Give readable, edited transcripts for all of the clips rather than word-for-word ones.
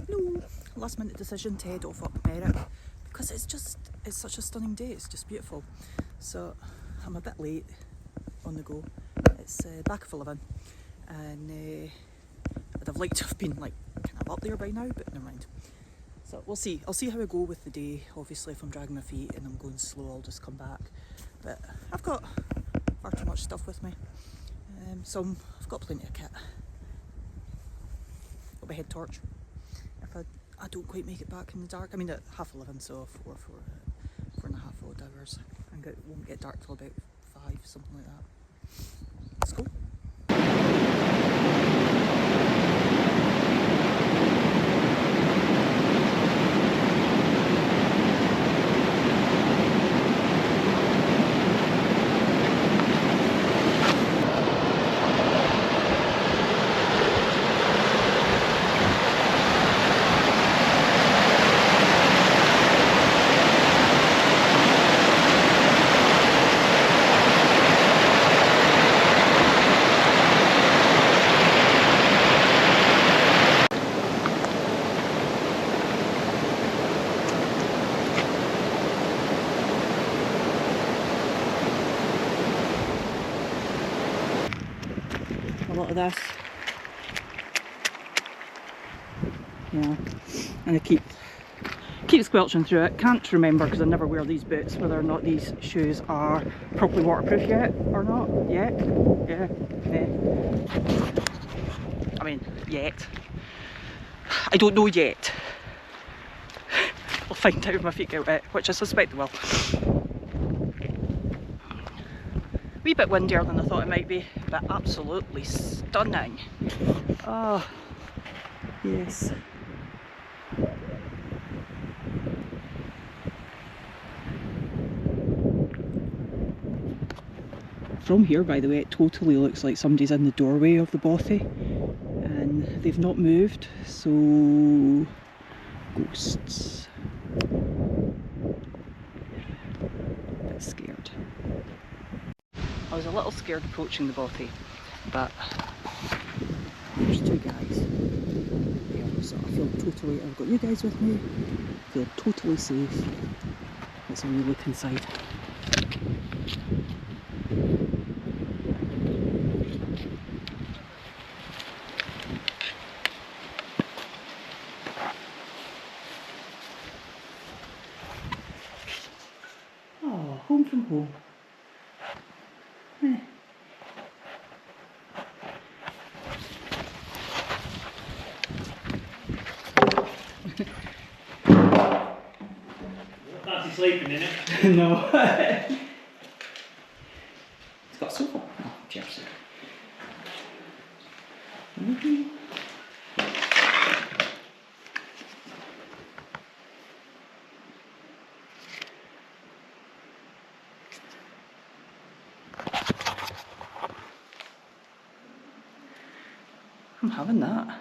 No, last minute decision to head off up Merrick because it's such a stunning day. It's just beautiful. So I'm a bit late on the go. It's back of 11, and I'd have liked to have been like kind of up there by now, but never mind. So we'll see. I'll see how I go with the day. Obviously, if I'm dragging my feet and I'm going slow, I'll just come back. But I've got far too much stuff with me, so I've got plenty of kit. Got my head torch. If I don't quite make it back in the dark, I mean at 11:30, so four and a half odd hours, and it won't get dark till about 5, something like that. Let's go. A lot of this, yeah, and I keep squelching through it. Can't remember because I never wear these boots whether or not these shoes are properly waterproof yet or not. Yet, yeah. I mean, yet. I don't know yet. I'll find out if my feet get wet, which I suspect they will. Wee bit windier than I thought it might be, but absolutely stunning. Oh, yes. From here, by the way, it totally looks like somebody's in the doorway of the bothy, and they've not moved, so ghosts. A bit scared. I was a little scared approaching the bothy, but there's 2 guys there, so I feel totally, I've got you guys with me, I feel totally safe. Let's only look inside. Oh, home from home. Fancy sleeping in it? No. It's got a sofa. Oh, cheers. I'm having that.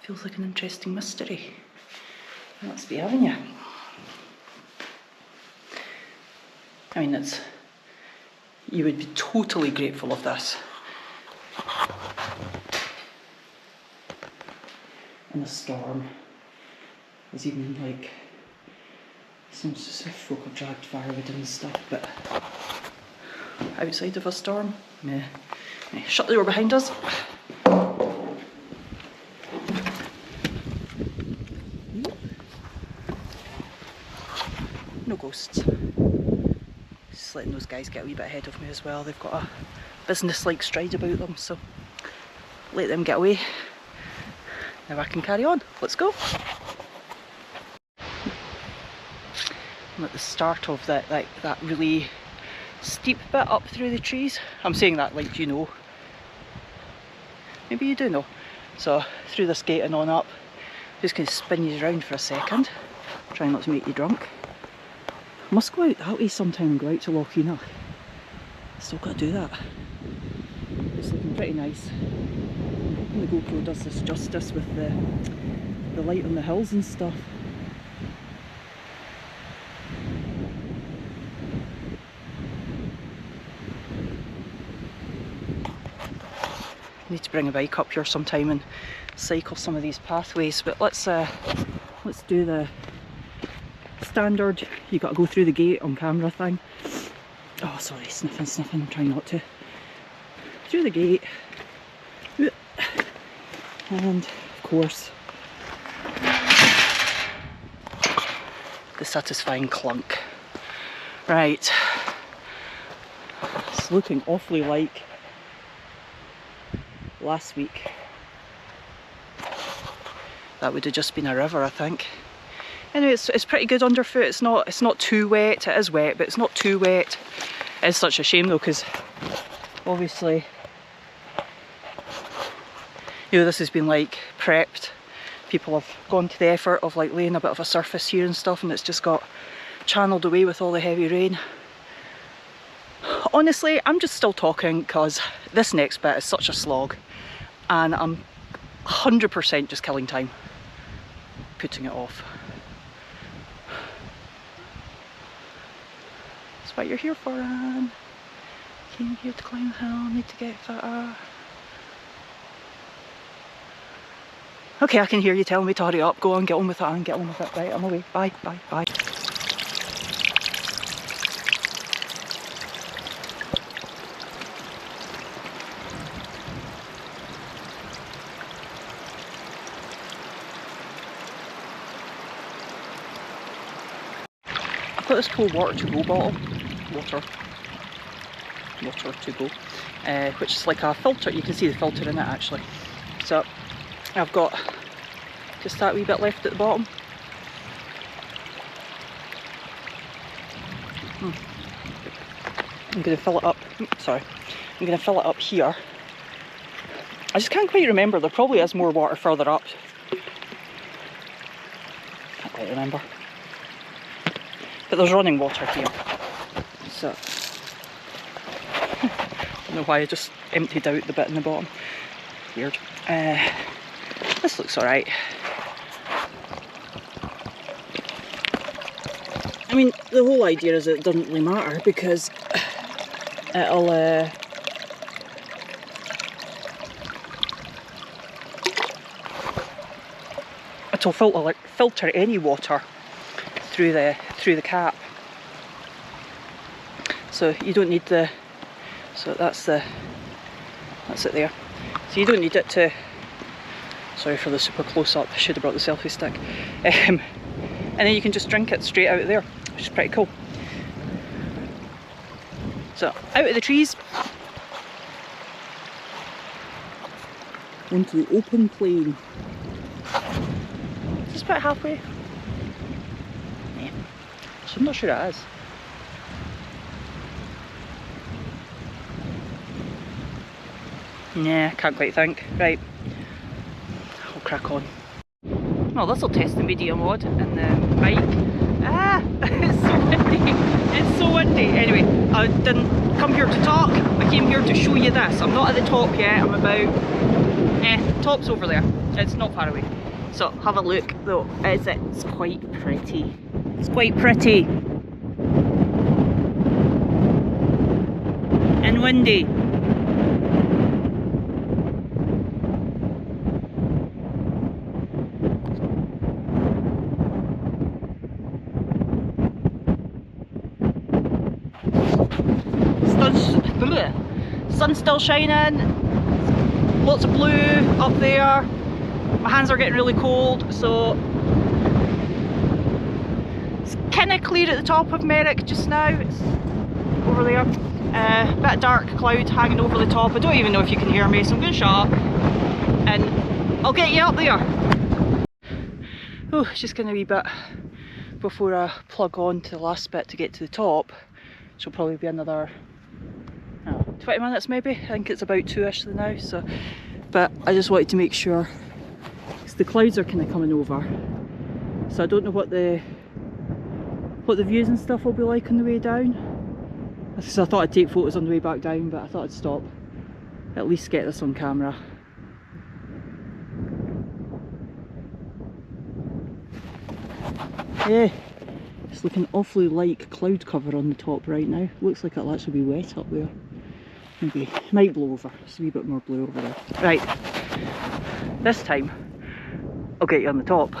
Feels like an interesting mystery. Must be having you. I mean, you would be totally grateful of this. In a storm, there's even like some folk have dragged firewood and stuff, but outside of a storm, meh. Shut the door behind us. No ghosts. Just letting those guys get a wee bit ahead of me as well. They've got a business-like stride about them, so let them get away. Now I can carry on. Let's go. I'm at the start of that really steep bit up through the trees. I'm saying that like you know. Maybe you do know. So through this gate and on up. Just going to spin you around for a second. Trying not to make you drunk. I must go out that way sometime and go out to Lochs. Still got to do that. It's looking pretty nice. I'm hoping the GoPro does this justice with the light on the hills and stuff. need to bring a bike up here sometime and cycle some of these pathways, but let's do the standard you got to go through the gate on camera thing. Oh sorry, sniffing, trying not to. Through the gate, and of course the satisfying clunk. Right, it's looking awfully like last week. That would have just been a river, I think. Anyway, it's pretty good underfoot. It's not too wet. It is wet, but it's not too wet. It's such a shame though, because obviously, you know, this has been like prepped. People have gone to the effort of like laying a bit of a surface here and stuff, and it's just got channeled away with all the heavy rain. Honestly, I'm just still talking because this next bit is such a slog, and I'm 100% just killing time putting it off. That's what you're here for, Anne. Came here to climb the hill, need to get fitter. Okay, I can hear you telling me to hurry up. Go on, get on with it, Anne, get on with it. Right, I'm away. Bye, bye, bye. I've got this cool water to go bottle. Water to go. Which is like a filter. You can see the filter in it actually. So I've got just that wee bit left at the bottom. I'm going to fill it up. Sorry, I'm going to fill it up here. I just can't quite remember. There probably is more water further up. Can't quite remember. But there's running water here. So I don't know why I just emptied out the bit in the bottom. Weird. This looks alright. I mean, the whole idea is it doesn't really matter because it'll filter any water through the cap. So you don't need the. So that's it there. So you don't need it to. Sorry for the super close up. I should have brought the selfie stick. And then you can just drink it straight out of there, which is pretty cool. So out of the trees, onto the open plain. Is this about halfway? Yeah. So I'm not sure it is. Nah, can't quite think. Right, I'll crack on. Well, this'll test the media mod and the mic. Ah, it's so windy. It's so windy. Anyway, I didn't come here to talk. I came here to show you this. I'm not at the top yet. I'm about, top's over there. It's not far away. So have a look though. It's quite pretty. It's quite pretty. And windy. Sun's still shining, lots of blue up there. My hands are getting really cold, so it's kind of clear at the top of Merrick just now. It's over there. Bit of dark cloud hanging over the top. I don't even know if you can hear me, so I'm going to shut up and I'll get you up there. Oh, it's just going to be a bit before I plug on to the last bit to get to the top, which will probably be another 20 minutes maybe. I think it's about 2ish now, so but I just wanted to make sure because the clouds are kind of coming over, so I don't know what the views and stuff will be like on the way down. So I thought I'd take photos on the way back down, but I thought I'd stop, at least get this on camera. Yeah, it's looking awfully like cloud cover on the top right now. Looks like it'll actually be wet up there. Maybe it might blow over. There's a wee bit more blue over there. Right, this time I'll get you on the top.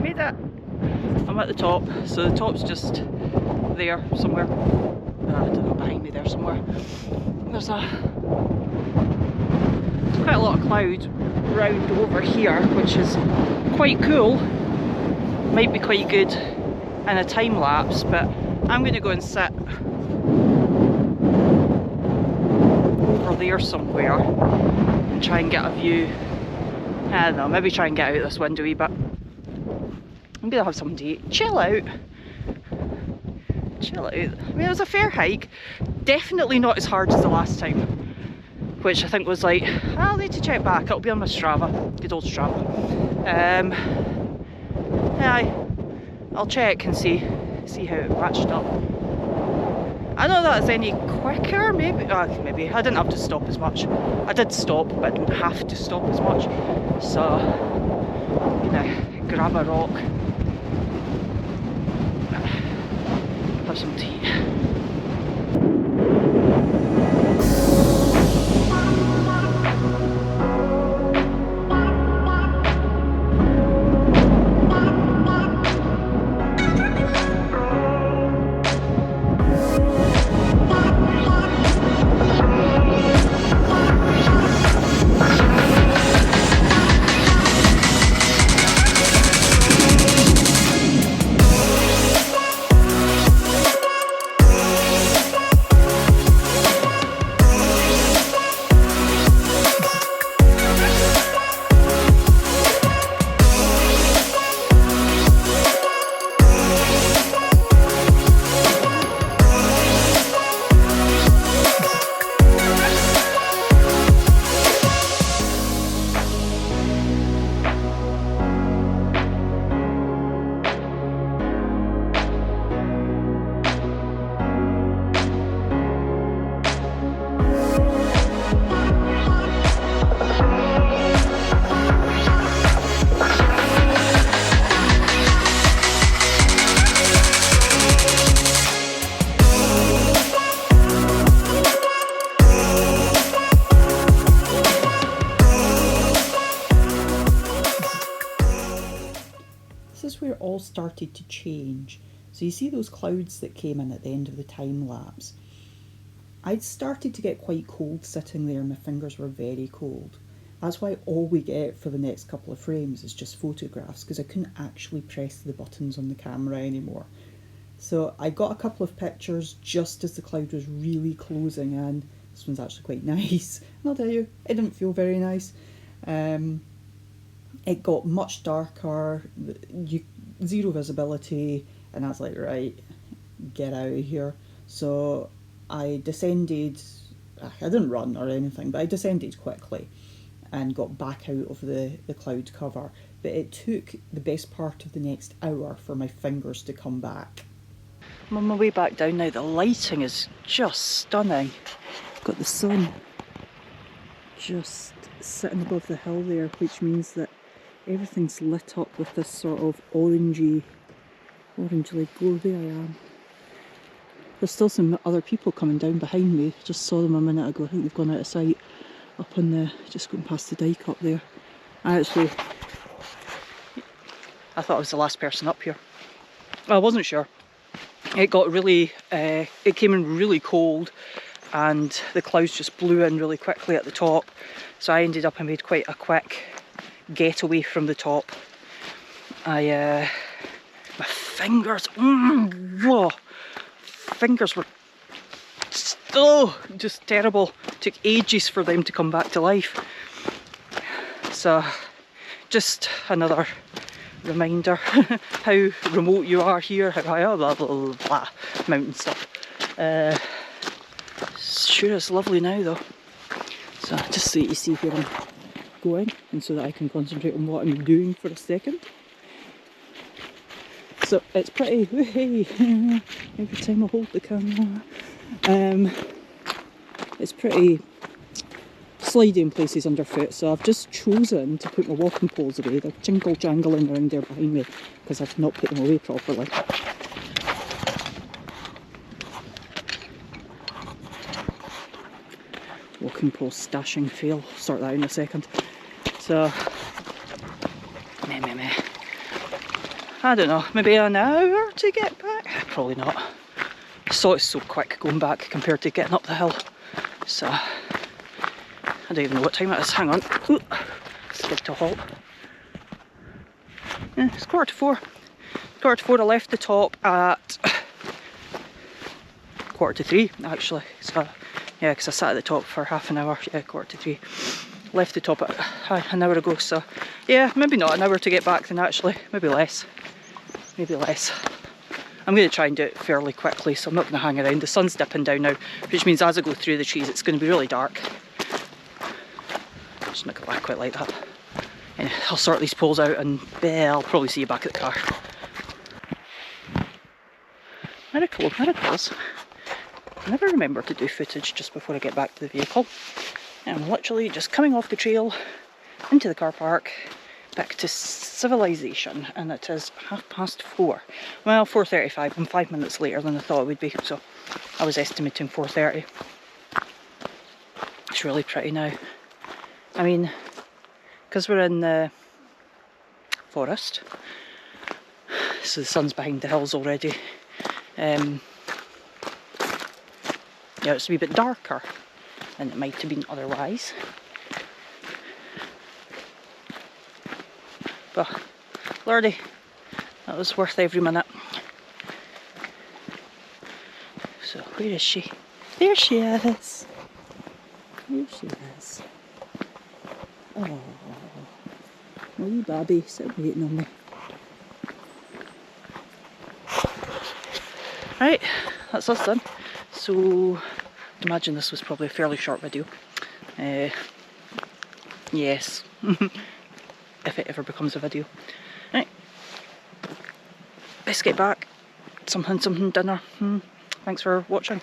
Made it! I'm at the top, so the top's just there somewhere. I don't know, behind me there somewhere. There's quite a lot of cloud round over here, which is quite cool. Might be quite good in a time lapse, but I'm going to go and sit over there somewhere and try and get a view. I don't know, maybe try and get out this window a wee bit. I'm going to have some tea, chill out. Chill out. I mean, it was a fair hike. Definitely not as hard as the last time, which I think was like, I'll need to check back. It'll be on my Strava, good old Strava. Yeah, I'll check and see how it matched up. I don't know that it's any quicker, maybe. Maybe I didn't have to stop as much. I did stop, but I didn't have to stop as much. So, I'm gonna grab a rock, have some tea. This is where it all started to change. So you see those clouds that came in at the end of the time lapse? I'd started to get quite cold sitting there, my fingers were very cold. That's why all we get for the next couple of frames is just photographs, because I couldn't actually press the buttons on the camera anymore. So I got a couple of pictures just as the cloud was really closing in. This one's actually quite nice, and I'll tell you, it didn't feel very nice. It got much darker, zero visibility, and I was like, right, get out of here. So I descended, I didn't run or anything, but I descended quickly and got back out of the cloud cover. But it took the best part of the next hour for my fingers to come back. I'm on my way back down now. The lighting is just stunning. Got the sun just sitting above the hill there, which means that everything's lit up with this sort of orangey light glow. There I am. There's still some other people coming down behind me. Just saw them a minute ago. I think they've gone out of sight up on the, just going past the dike up there. I thought I was the last person up here. I wasn't sure. It got really, it came in really cold, and the clouds just blew in really quickly at the top. So I ended up, I made quite a quick getaway from the top. My fingers, fingers were just terrible. Took ages for them to come back to life. So just another reminder how remote you are here, how high, blah blah blah, blah, mountain stuff. Sure, it's lovely now though. So just so you see where I'm going, and so that I can concentrate on what I'm doing for a second. So it's pretty, every time I hold the camera, it's pretty slidey in places underfoot, so I've just chosen to put my walking poles away. They're jingle jangling around there behind me because I've not put them away properly. walking post stashing fail. Sort that out in a second. So, meh. I don't know, maybe an hour to get back? Probably not. So it's so quick going back compared to getting up the hill. So, I don't even know what time it is. Hang on. Ooh, skid to a halt. Yeah, it's 3:45. 3:45. I left the top at 2:45 actually. So, yeah, because I sat at the top for half an hour. Yeah, 2:45. Left the top at an hour ago. So, yeah, maybe not an hour to get back then actually. Maybe less. Maybe less. I'm going to try and do it fairly quickly, so I'm not going to hang around. The sun's dipping down now, which means as I go through the trees it's going to be really dark. I'm just not going to quite like that. Anyway, I'll sort these poles out and I'll probably see you back at the car. Miracles. I never remember to do footage just before I get back to the vehicle. I'm literally just coming off the trail into the car park, back to civilization, and it is 4:30. Well, 4:35. I'm 5 minutes later than I thought it would be, so I was estimating 4:30. It's really pretty now. I mean, because we're in the forest, so the sun's behind the hills already. Yeah, it's a wee bit darker than it might have been otherwise. But, lordy, that was worth every minute. So, where is she? There she is. There she is. Oh, wee Babby, sit waiting on me. Right, that's us done. So, I imagine this was probably a fairly short video. Yes. If it ever becomes a video. Right. Best get back. Something dinner. Thanks for watching.